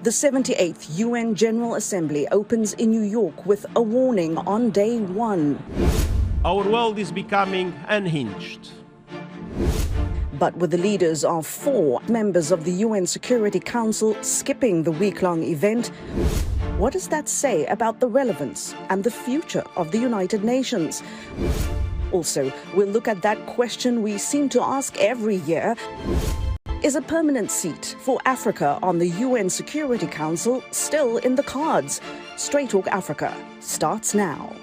The 78th UN General Assembly opens in New York with a warning on day one. Our world is becoming unhinged. But with the leaders of 4 members of the UN Security Council skipping the week-long event, what does that say about the relevance and the future of the United Nations? Also, we'll look at that question we seem to ask every year. Is a permanent seat for Africa on the UN Security Council still in the cards? Straight Talk Africa starts now.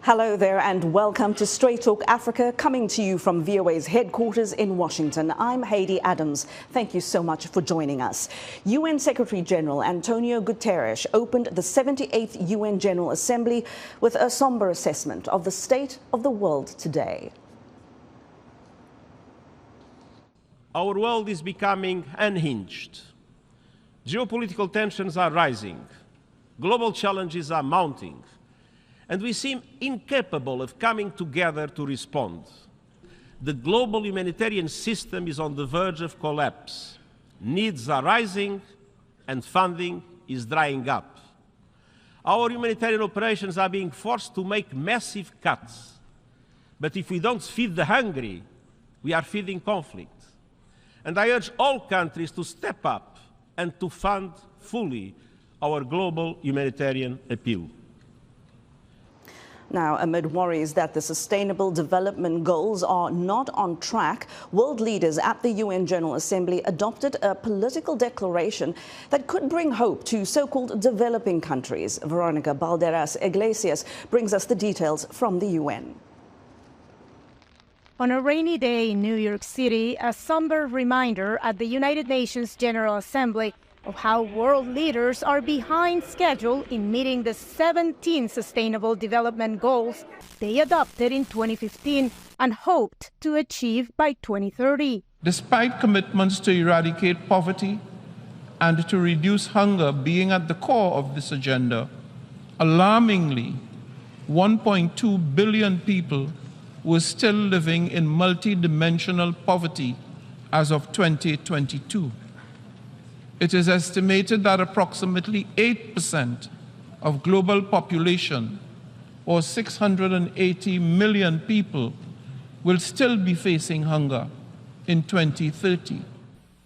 Hello there and welcome to Straight Talk Africa, coming to you from VOA's headquarters in Washington. I'm Haydé Adams. Thank you so much for joining us. UN Secretary General Antonio Guterres opened the 78th UN General Assembly with a somber assessment of the state of the world today. Our world is becoming unhinged. Geopolitical tensions are rising. Global challenges are mounting. And we seem incapable of coming together to respond. The global humanitarian system is on the verge of collapse. Needs are rising and funding is drying up. Our humanitarian operations are being forced to make massive cuts. But if we don't feed the hungry, we are feeding conflict. And I urge all countries to step up and to fund fully our global humanitarian appeal. Now, amid worries that the Sustainable Development Goals are not on track, world leaders at the UN General Assembly adopted a political declaration that could bring hope to so-called developing countries. Veronica Balderas Iglesias brings us the details from the UN. On a rainy day in New York City, a somber reminder at the United Nations General Assembly of how world leaders are behind schedule in meeting the 17 Sustainable Development Goals they adopted in 2015 and hoped to achieve by 2030. Despite commitments to eradicate poverty and to reduce hunger being at the core of this agenda, alarmingly, 1.2 billion people were still living in multidimensional poverty as of 2022. It is estimated that approximately 8% of global population, or 680 million people, will still be facing hunger in 2030.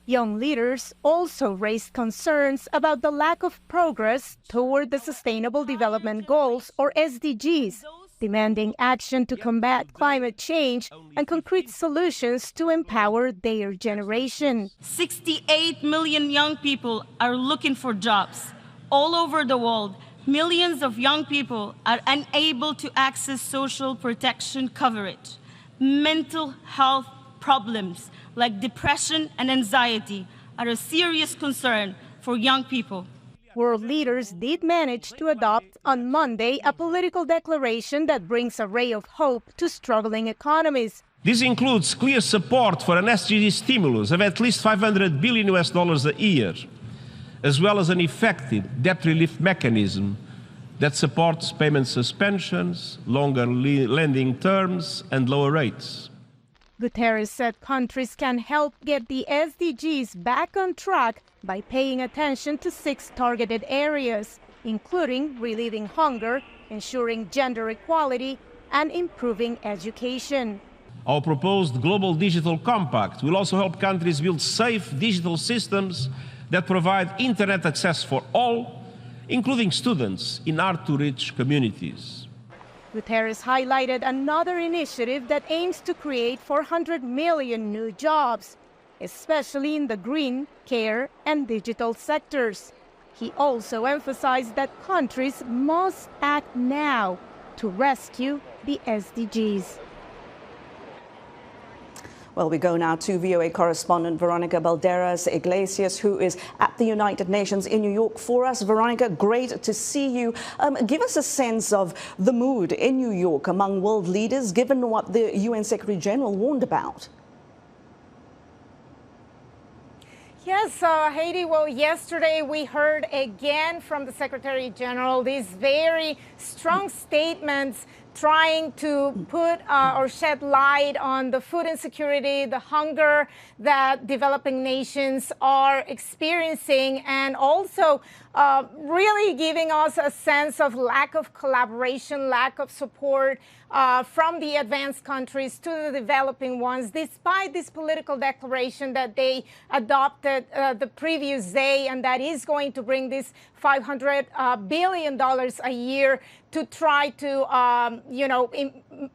Young leaders also raised concerns about the lack of progress toward the Sustainable Development Goals, or SDGs, demanding action to combat climate change and concrete solutions to empower their generation. 68 million young people are looking for jobs. All over the world, millions of young people are unable to access social protection coverage. Mental health problems like depression and anxiety are a serious concern for young people. World leaders did manage to adopt on Monday a political declaration that brings a ray of hope to struggling economies. This includes clear support for an SDG stimulus of at least $500 billion a year, as well as an effective debt relief mechanism that supports payment suspensions, longer lending terms, and lower rates. Guterres said countries can help get the SDGs back on track by paying attention to 6 targeted areas, including relieving hunger, ensuring gender equality, and improving education. Our proposed Global Digital Compact will also help countries build safe digital systems that provide internet access for all, including students in hard-to-reach communities. Guterres highlighted another initiative that aims to create 400 million new jobs, especially in the green, care, and digital sectors. He also emphasized that countries must act now to rescue the SDGs. Well, we go now to VOA correspondent Veronica Balderas Iglesias, who is at the United Nations in New York for us. Veronica, great to see you. Give us a sense of the mood in New York among world leaders, given what the UN Secretary General warned about. Yes, Haydé, well, yesterday we heard again from the Secretary General these very strong statements trying to put or shed light on the food insecurity, the hunger that developing nations are experiencing, and also really giving us a sense of lack of collaboration, lack of support from the advanced countries to the developing ones, despite this political declaration that they adopted the previous day, and that is going to bring this $500 billion a year to try to,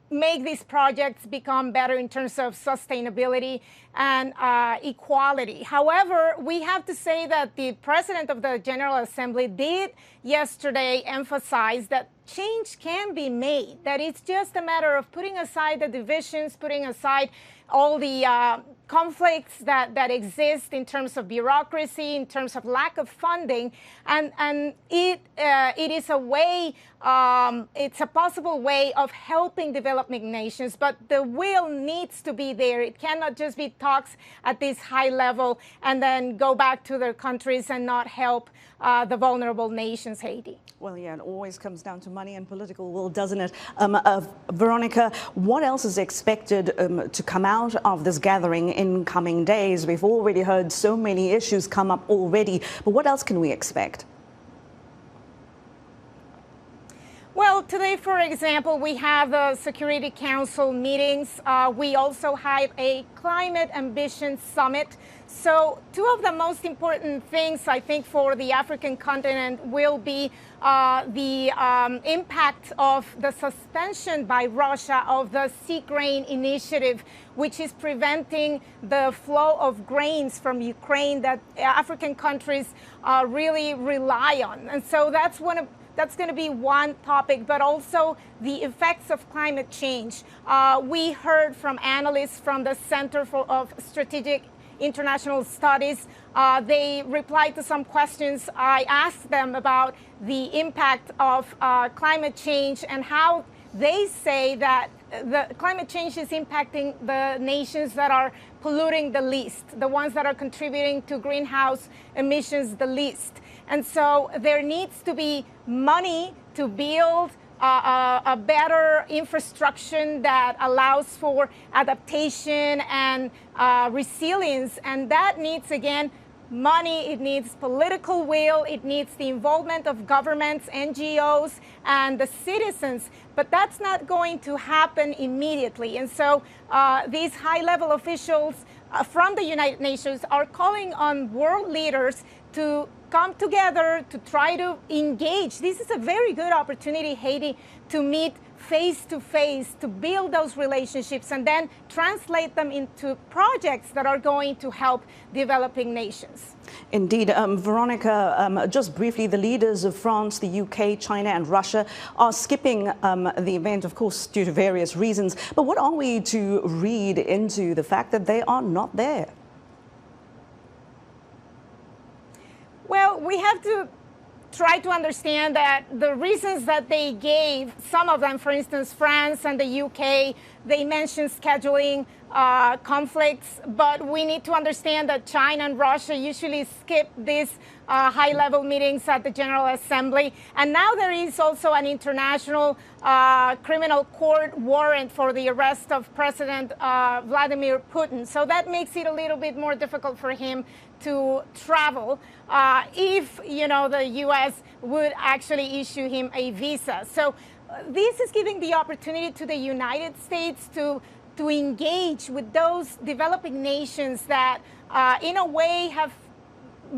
make these projects become better in terms of sustainability and equality. However, we have to say that the President of the General Assembly did yesterday emphasize that change can be made, that it's just a matter of putting aside the divisions, putting aside all the conflicts that exist in terms of bureaucracy, in terms of lack of funding, and it is a way, it's a possible way of helping developing nations, but the will needs to be there. It cannot just be talks at this high level and then go back to their countries and not help the vulnerable nations, Haydé. Well, yeah, it always comes down to money and political will, doesn't it? Veronica, what else is expected to come out of this gathering in coming days? We've already heard so many issues come up already, but what else can we expect? Well, today, for example, we have the Security Council meetings. We also have a Climate Ambition Summit. So two of the most important things, I think, for the African continent will be the impact of the suspension by Russia of the Sea Grain Initiative, which is preventing the flow of grains from Ukraine that African countries really rely on. And so that's going to be one topic, but also the effects of climate change. We heard from analysts from the Center of Strategic International Studies. They replied to some questions. I asked them about the impact of climate change and how they say that the climate change is impacting the nations that are polluting the least, the ones that are contributing to greenhouse emissions the least. And so there needs to be money to build a better infrastructure that allows for adaptation and resilience. And that needs, again, money, it needs political will, it needs the involvement of governments, NGOs, and the citizens. But that's not going to happen immediately. And so these high-level officials from the United Nations are calling on world leaders to come together to try to engage. This is a very good opportunity, Haydé, to meet face-to-face, to build those relationships and then translate them into projects that are going to help developing nations. Indeed. Veronica, just briefly, the leaders of France, the UK, China and Russia are skipping the event, of course, due to various reasons. But what are we to read into the fact that they are not there? Well, we have to try to understand that the reasons that they gave, some of them, for instance, France and the UK, they mentioned scheduling conflicts, but we need to understand that China and Russia usually skip these high-level meetings at the General Assembly. And now there is also an international criminal court warrant for the arrest of President Vladimir Putin. So that makes it a little bit more difficult for him to travel if, the U.S. would actually issue him a visa. So this is giving the opportunity to the United States to engage with those developing nations that, in a way, have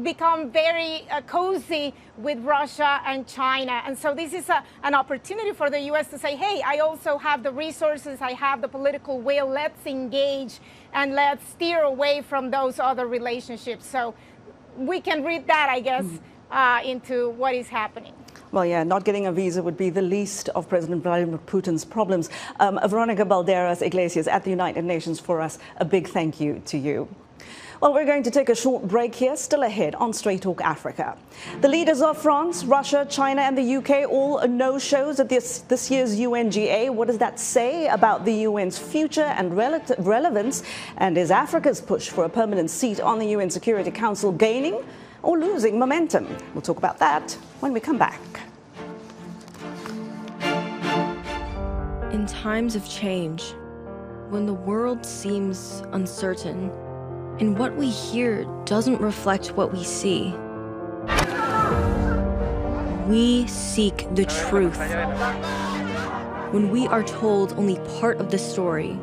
become very cozy with Russia and China. And so this is an opportunity for the U.S. to say, hey, I also have the resources, I have the political will, let's engage and let's steer away from those other relationships. So we can read that, I guess, into what is happening. Well, yeah, not getting a visa would be the least of President Vladimir Putin's problems. Veronica Balderas Iglesias at the United Nations for us, a big thank you to you. Well, we're going to take a short break here, still ahead on Straight Talk Africa. The leaders of France, Russia, China and the UK all no-shows at this year's UNGA. What does that say about the UN's future and relevance? And is Africa's push for a permanent seat on the UN Security Council gaining or losing momentum? We'll talk about that when we come back. In times of change, when the world seems uncertain, and what we hear doesn't reflect what we see, we seek the truth. When we are told only part of the story,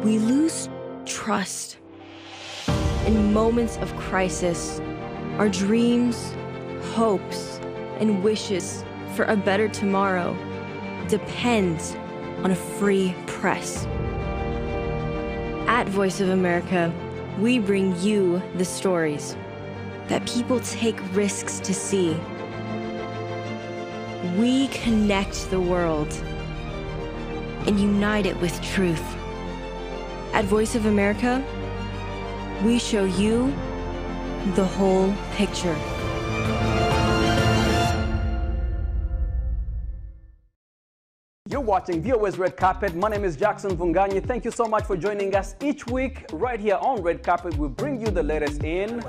we lose trust. In moments of crisis, our dreams, hopes, and wishes for a better tomorrow depends on a free press. At Voice of America, we bring you the stories that people take risks to see. We connect the world and unite it with truth. At Voice of America, we show you the whole picture. You're watching VOA's Red Carpet. My name is Jackson Vunganyi. Thank you so much for joining us each week right here on Red Carpet. We bring you the latest in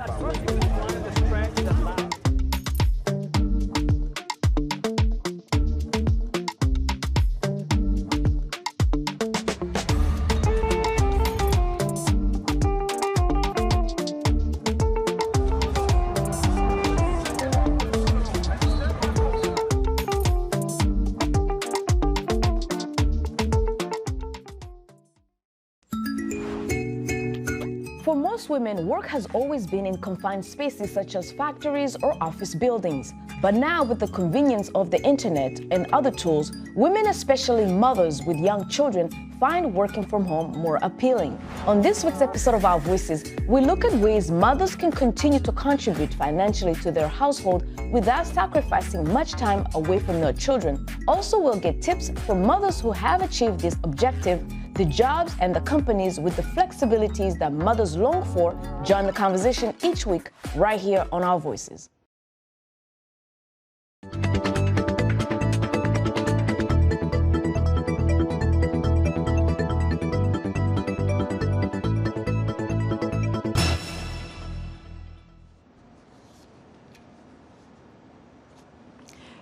For most women, work has always been in confined spaces such as factories or office buildings. But now, with the convenience of the internet and other tools, women, especially mothers with young children, find working from home more appealing. On this week's episode of Our Voices, we look at ways mothers can continue to contribute financially to their household without sacrificing much time away from their children. Also, we'll get tips from mothers who have achieved this objective, the jobs and the companies with the flexibilities that mothers long for. Join the conversation each week right here on Our Voices.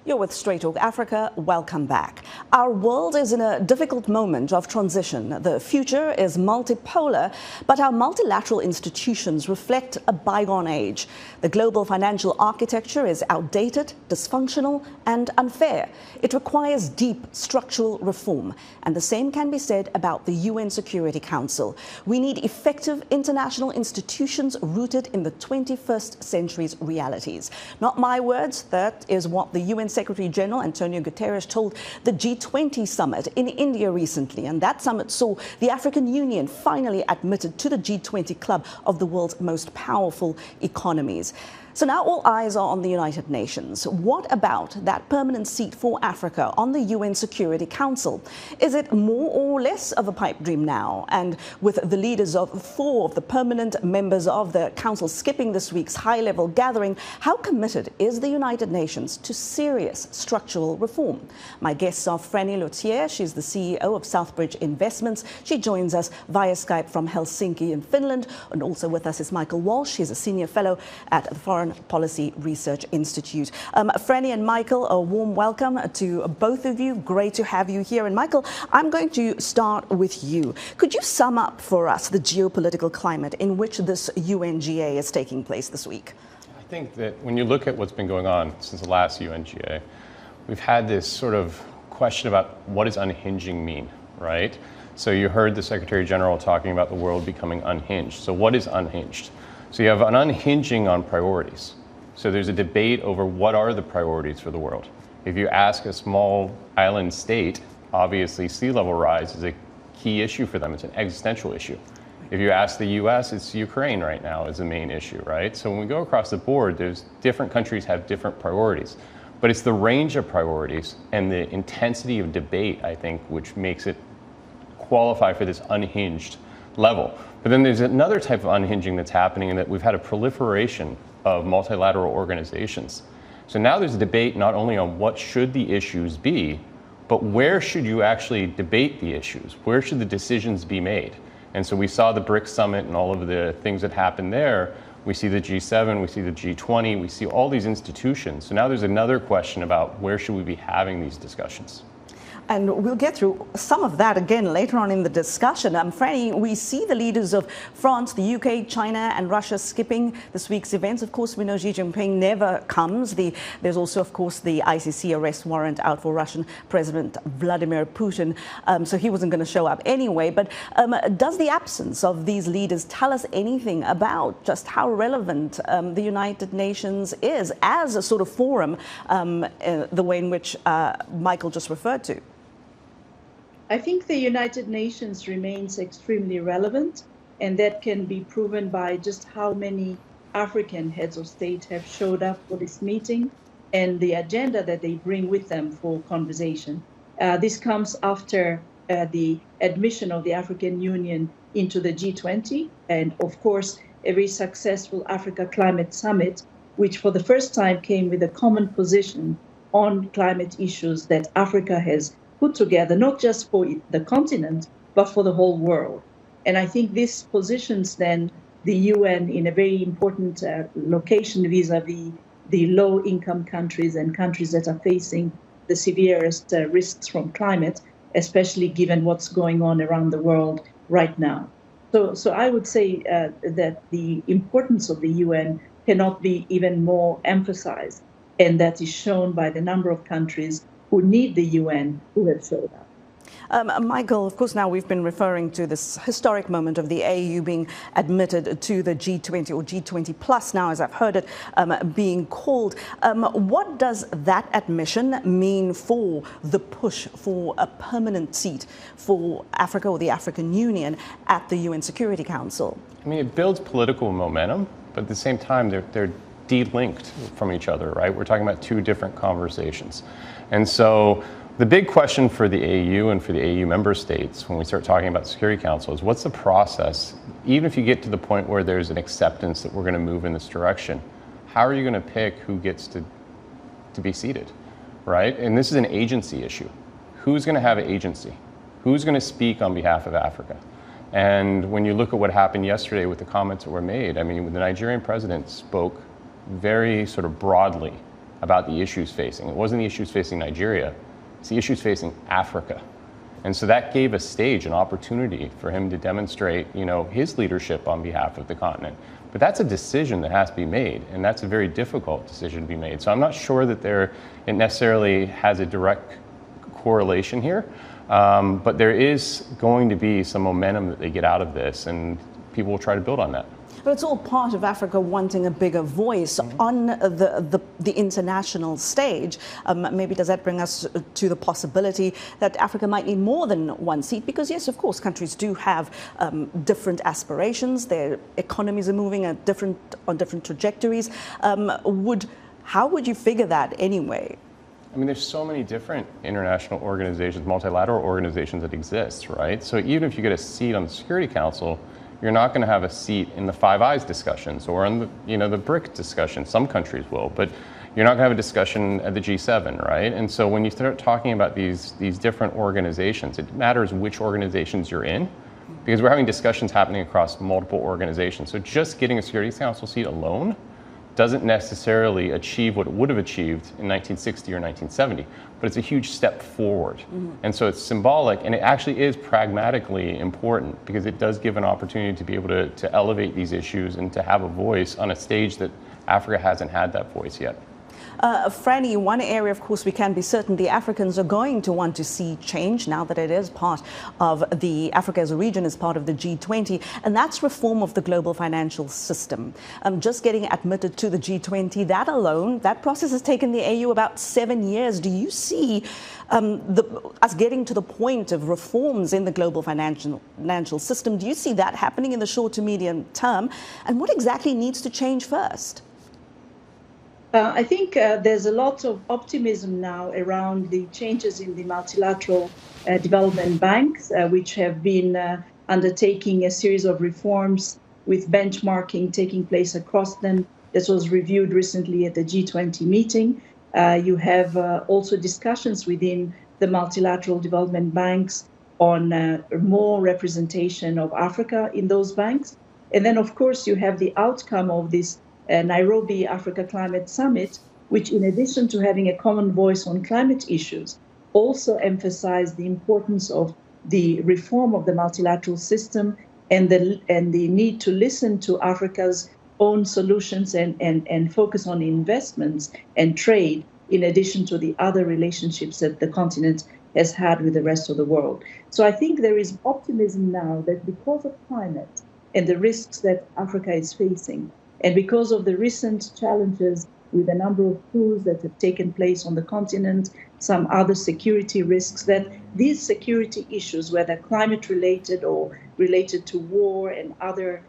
You're with Straight Talk Africa. Welcome back. Our world is in a difficult moment of transition. The future is multipolar, but our multilateral institutions reflect a bygone age. The global financial architecture is outdated, dysfunctional, and unfair. It requires deep structural reform, and the same can be said about the UN Security Council. We need effective international institutions rooted in the 21st century's realities. Not my words, that is what the UN Secretary General Antonio Guterres told the G20 summit in India recently, and that summit saw the African Union finally admitted to the G20 club of the world's most powerful economies. So now all eyes are on the United Nations. What about that permanent seat for Africa on the UN Security Council? Is it more or less of a pipe dream now? And with the leaders of 4 of the permanent members of the Council skipping this week's high-level gathering, how committed is the United Nations to serious structural reform? My guests are Frannie Léautier. She's the CEO of SouthBridge Investments. She joins us via Skype from Helsinki in Finland. And also with us is Michael Walsh. He's a senior fellow at the Foreign Policy Research Institute. Frannie and Michael, a warm welcome to both of you. Great to have you here. And Michael, I'm going to start with you. Could you sum up for us the geopolitical climate in which this UNGA is taking place this week? I think that when you look at what's been going on since the last UNGA, we've had this sort of question about what does unhinging mean, right? So you heard the Secretary General talking about the world becoming unhinged. So what is unhinged? So you have an unhinging on priorities. So there's a debate over what are the priorities for the world. If you ask a small island state, obviously sea level rise is a key issue for them. It's an existential issue. If you ask the US, it's Ukraine right now is the main issue, right? So when we go across the board, there's different countries have different priorities. But it's the range of priorities and the intensity of debate, I think, which makes it qualify for this unhinged level. But then there's another type of unhinging that's happening in that we've had a proliferation of multilateral organizations. So now there's a debate not only on what should the issues be, but where should you actually debate the issues? Where should the decisions be made? And so we saw the BRICS summit and all of the things that happened there. We see the G7, we see the G20, we see all these institutions. So now there's another question about where should we be having these discussions? And we'll get through some of that again later on in the discussion. Frannie, we see the leaders of France, the UK, China and Russia skipping this week's events. Of course, we know Xi Jinping never comes. There's also, of course, the ICC arrest warrant out for Russian President Vladimir Putin. So he wasn't going to show up anyway. But does the absence of these leaders tell us anything about just how relevant the United Nations is as a sort of forum, the way in which Michael just referred to? I think the United Nations remains extremely relevant, and that can be proven by just how many African heads of state have showed up for this meeting and the agenda that they bring with them for conversation. This comes after the admission of the African Union into the G20 and, of course, a very successful Africa Climate Summit, which for the first time came with a common position on climate issues that Africa has put together, not just for the continent, but for the whole world. And I think this positions then the UN in a very important location vis-a-vis the low-income countries and countries that are facing the severest risks from climate, especially given what's going on around the world right now. So I would say that the importance of the UN cannot be even more emphasized, and that is shown by the number of countries who need the UN who have showed up. Michael, of course, now we've been referring to this historic moment of the AU being admitted to the G20 or G20 plus now, as I've heard it being called. What does that admission mean for the push for a permanent seat for Africa or the African Union at the UN Security Council? I mean, it builds political momentum, but at the same time, they're de-linked from each other, right? We're talking about two different conversations. And so the big question for the AU and for the AU member states when we start talking about the Security Council is what's the process, even if you get to the point where there's an acceptance that we're going to move in this direction, how are you going to pick who gets to be seated, right? And this is an agency issue. Who's going to have an agency? Who's going to speak on behalf of Africa? And when you look at what happened yesterday with the comments that were made, I mean, the Nigerian president spoke very sort of broadly about the issues facing. It wasn't the issues facing Nigeria, it's the issues facing Africa. And so that gave a stage, an opportunity for him to demonstrate, you know, his leadership on behalf of the continent. But that's a decision that has to be made, and that's a very difficult decision to be made. So I'm not sure that it necessarily has a direct correlation here, but there is going to be some momentum that they get out of this, and people will try to build on that. But it's all part of Africa wanting a bigger voice on the international stage. Maybe does that bring us to the possibility that Africa might need more than one seat? Because yes, of course, countries do have different aspirations. Their economies are moving on different trajectories. How would you figure that anyway? I mean, there's so many different international organizations, multilateral organizations that exist, right? So even if you get a seat on the Security Council, you're not going to have a seat in the Five Eyes discussions or in the BRIC discussion. Some countries will, but you're not going to have a discussion at the G7, right? And so when you start talking about these different organizations, it matters which organizations you're in, because we're having discussions happening across multiple organizations. So just getting a Security Council seat alone doesn't necessarily achieve what it would have achieved in 1960 or 1970, but it's a huge step forward. And so it's symbolic, and it actually is pragmatically important because it does give an opportunity to be able to elevate these issues and to have a voice on a stage that Africa hasn't had that voice yet. Frannie, one area, of course, we can be certain the Africans are going to want to see change now that it is part of Africa as a region is part of the G20, and that's reform of the global financial system. Just getting admitted to the G20, that alone, that process has taken the AU about 7 years. Do you see us getting to the point of reforms in the global financial system? Do you see that happening in the short to medium term? And what exactly needs to change first? I think there's a lot of optimism now around the changes in the multilateral development banks, which have been undertaking a series of reforms with benchmarking taking place across them. This was reviewed recently at the G20 meeting. You have also discussions within the multilateral development banks on more representation of Africa in those banks. And then, of course, you have the outcome of this Nairobi Africa Climate Summit, which, in addition to having a common voice on climate issues, also emphasized the importance of the reform of the multilateral system and the need to listen to Africa's own solutions and focus on investments and trade, in addition to the other relationships that the continent has had with the rest of the world. So I think there is optimism now that because of climate and the risks that Africa is facing, and because of the recent challenges with a number of coups that have taken place on the continent, some other security risks, that these security issues, whether climate-related or related to war and other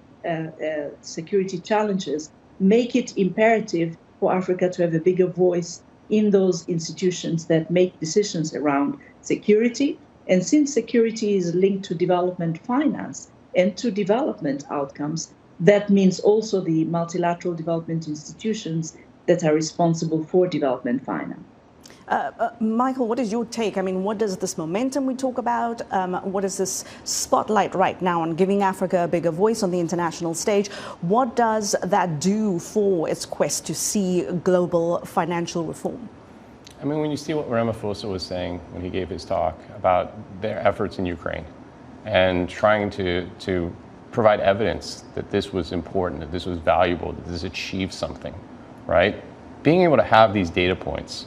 security challenges, make it imperative for Africa to have a bigger voice in those institutions that make decisions around security. And since security is linked to development finance and to development outcomes, that means also the multilateral development institutions that are responsible for development finance. Michael, what is your take? I mean, what does this momentum we talk about, what is this spotlight right now on giving Africa a bigger voice on the international stage? What does that do for its quest to see global financial reform? I mean, when you see what Ramaphosa was saying when he gave his talk about their efforts in Ukraine and trying to provide evidence that this was important, that this was valuable, that this achieved something, right? Being able to have these data points,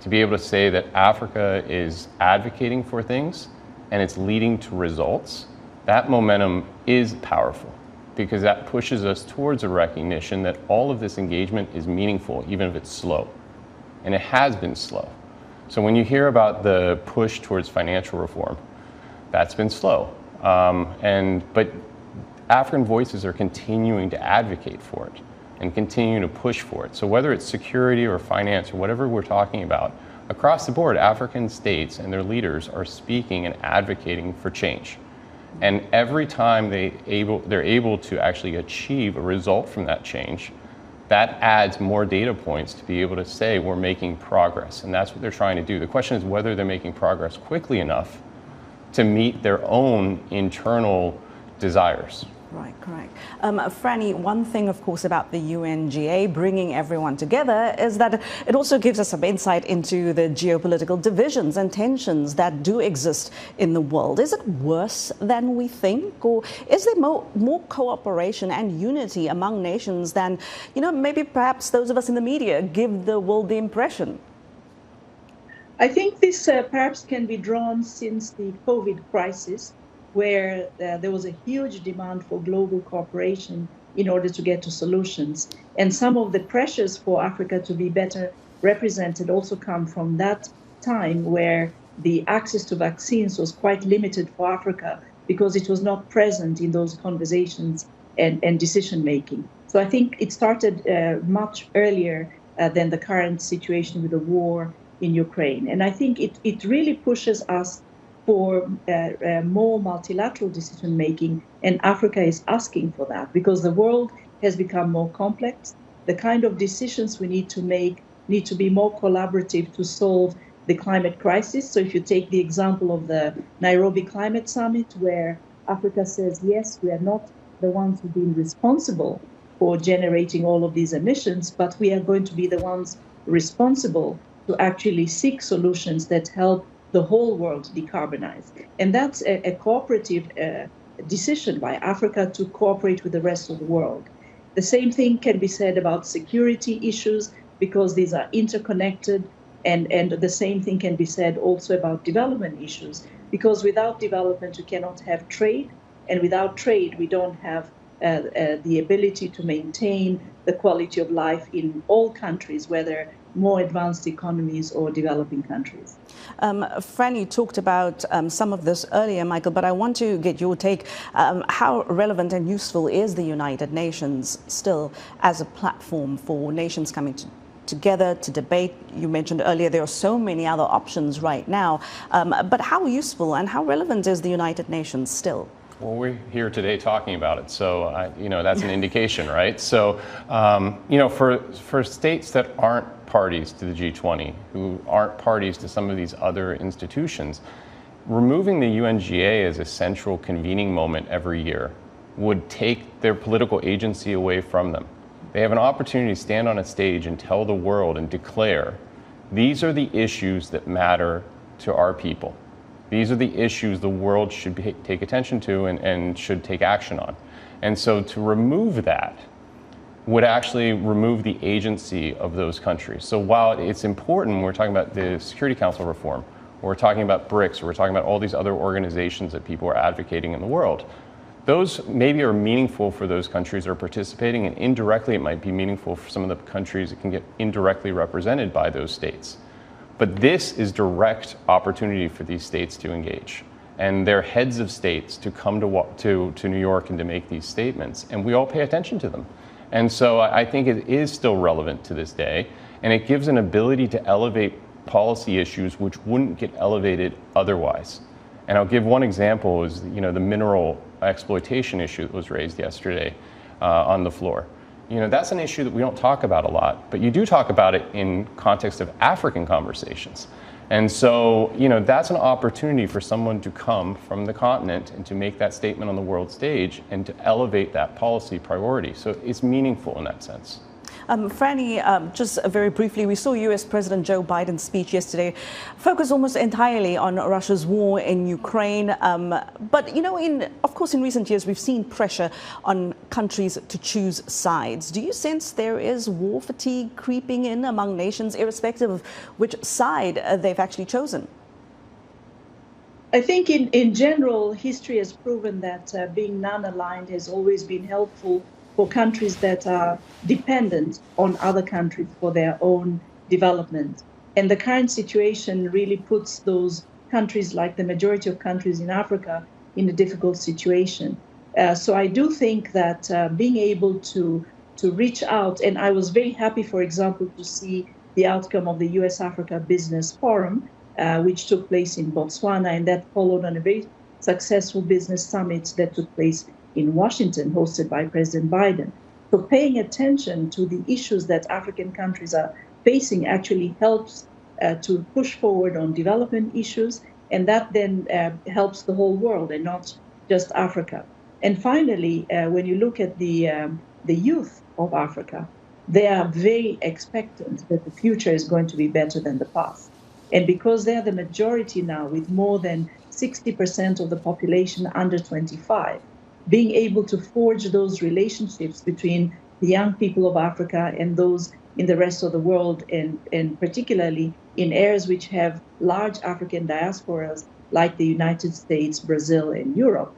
to be able to say that Africa is advocating for things and it's leading to results, that momentum is powerful because that pushes us towards a recognition that all of this engagement is meaningful, even if it's slow. And it has been slow. So when you hear about the push towards financial reform, that's been slow. But African voices are continuing to advocate for it and continue to push for it. So whether it's security or finance or whatever we're talking about, across the board, African states and their leaders are speaking and advocating for change. And every time they're able to actually achieve a result from that change, that adds more data points to be able to say we're making progress. And that's what they're trying to do. The question is whether they're making progress quickly enough to meet their own internal desires. Right, correct. Frannie, one thing, of course, about the UNGA bringing everyone together is that it also gives us some insight into the geopolitical divisions and tensions that do exist in the world. Is it worse than we think, or is there more cooperation and unity among nations than, maybe perhaps those of us in the media give the world the impression? I think this perhaps can be drawn since the COVID crisis, where there was a huge demand for global cooperation in order to get to solutions. And some of the pressures for Africa to be better represented also come from that time where the access to vaccines was quite limited for Africa because it was not present in those conversations and decision-making. So I think it started much earlier than the current situation with the war in Ukraine. And I think it really pushes us for more multilateral decision-making, and Africa is asking for that because the world has become more complex. The kind of decisions we need to make need to be more collaborative to solve the climate crisis. So if you take the example of the Nairobi Climate Summit, where Africa says, yes, we are not the ones who've been responsible for generating all of these emissions, but we are going to be the ones responsible to actually seek solutions that help the whole world decarbonize. And that's a cooperative decision by Africa to cooperate with the rest of the world. The same thing can be said about security issues because these are interconnected, and the same thing can be said also about development issues because without development you cannot have trade, and without trade we don't have the ability to maintain the quality of life in all countries, whether more advanced economies or developing countries. Frannie talked about some of this earlier, Michael, but I want to get your take. How relevant and useful is the United Nations still as a platform for nations coming together to debate? You mentioned earlier there are so many other options right now, but how useful and how relevant is the United Nations still? Well, we're here today talking about it, so that's an indication, right? So, for states that aren't parties to the G20, who aren't parties to some of these other institutions, removing the UNGA as a central convening moment every year would take their political agency away from them. They have an opportunity to stand on a stage and tell the world and declare, these are the issues that matter to our people. These are the issues the world should take attention to and should take action on. And so to remove that would actually remove the agency of those countries. So while it's important, we're talking about the Security Council reform, we're talking about BRICS, we're talking about all these other organizations that people are advocating in the world, those maybe are meaningful for those countries that are participating, and indirectly it might be meaningful for some of the countries that can get indirectly represented by those states. But this is direct opportunity for these states to engage, and their heads of states to come to New York and to make these statements, and we all pay attention to them. And so I think it is still relevant to this day, and it gives an ability to elevate policy issues which wouldn't get elevated otherwise. And I'll give one example is the mineral exploitation issue that was raised yesterday on the floor. That's an issue that we don't talk about a lot, but you do talk about it in context of African conversations. And so, that's an opportunity for someone to come from the continent and to make that statement on the world stage and to elevate that policy priority. So it's meaningful in that sense. Frannie, just very briefly, we saw US President Joe Biden's speech yesterday focus almost entirely on Russia's war in Ukraine. But, of course, in recent years, we've seen pressure on countries to choose sides. Do you sense there is war fatigue creeping in among nations, irrespective of which side they've actually chosen? I think in general, history has proven that being non-aligned has always been helpful for countries that are dependent on other countries for their own development. And the current situation really puts those countries, like the majority of countries in Africa, in a difficult situation. So I do think that being able to reach out, and I was very happy, for example, to see the outcome of the US-Africa Business Forum, which took place in Botswana, and that followed on a very successful business summit that took place in Washington, hosted by President Biden. So paying attention to the issues that African countries are facing actually helps to push forward on development issues, and that then helps the whole world and not just Africa. And finally, when you look at the youth of Africa, they are very expectant that the future is going to be better than the past. And because they're the majority now, with more than 60% of the population under 25, being able to forge those relationships between the young people of Africa and those in the rest of the world, and particularly in areas which have large African diasporas like the United States, Brazil, and Europe,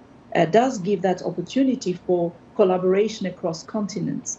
does give that opportunity for collaboration across continents,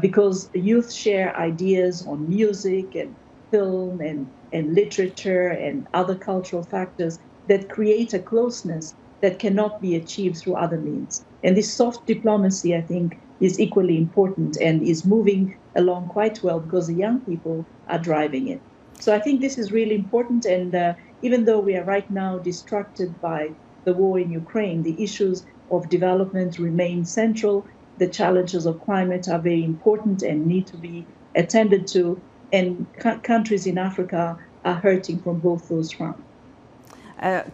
because youth share ideas on music and film and literature and other cultural factors that create a closeness that cannot be achieved through other means. And this soft diplomacy, I think, is equally important and is moving along quite well because the young people are driving it. So I think this is really important. And even though we are right now distracted by the war in Ukraine, the issues of development remain central. The challenges of climate are very important and need to be attended to. And countries in Africa are hurting from both those fronts.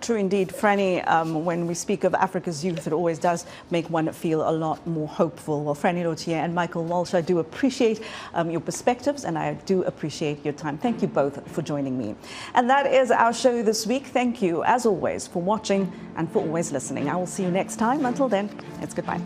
True indeed. Frannie, when we speak of Africa's youth, it always does make one feel a lot more hopeful. Well, Frannie Léautier and Michael Walsh, I do appreciate your perspectives, and I do appreciate your time. Thank you both for joining me. And that is our show this week. Thank you, as always, for watching and for always listening. I will see you next time. Until then, it's goodbye.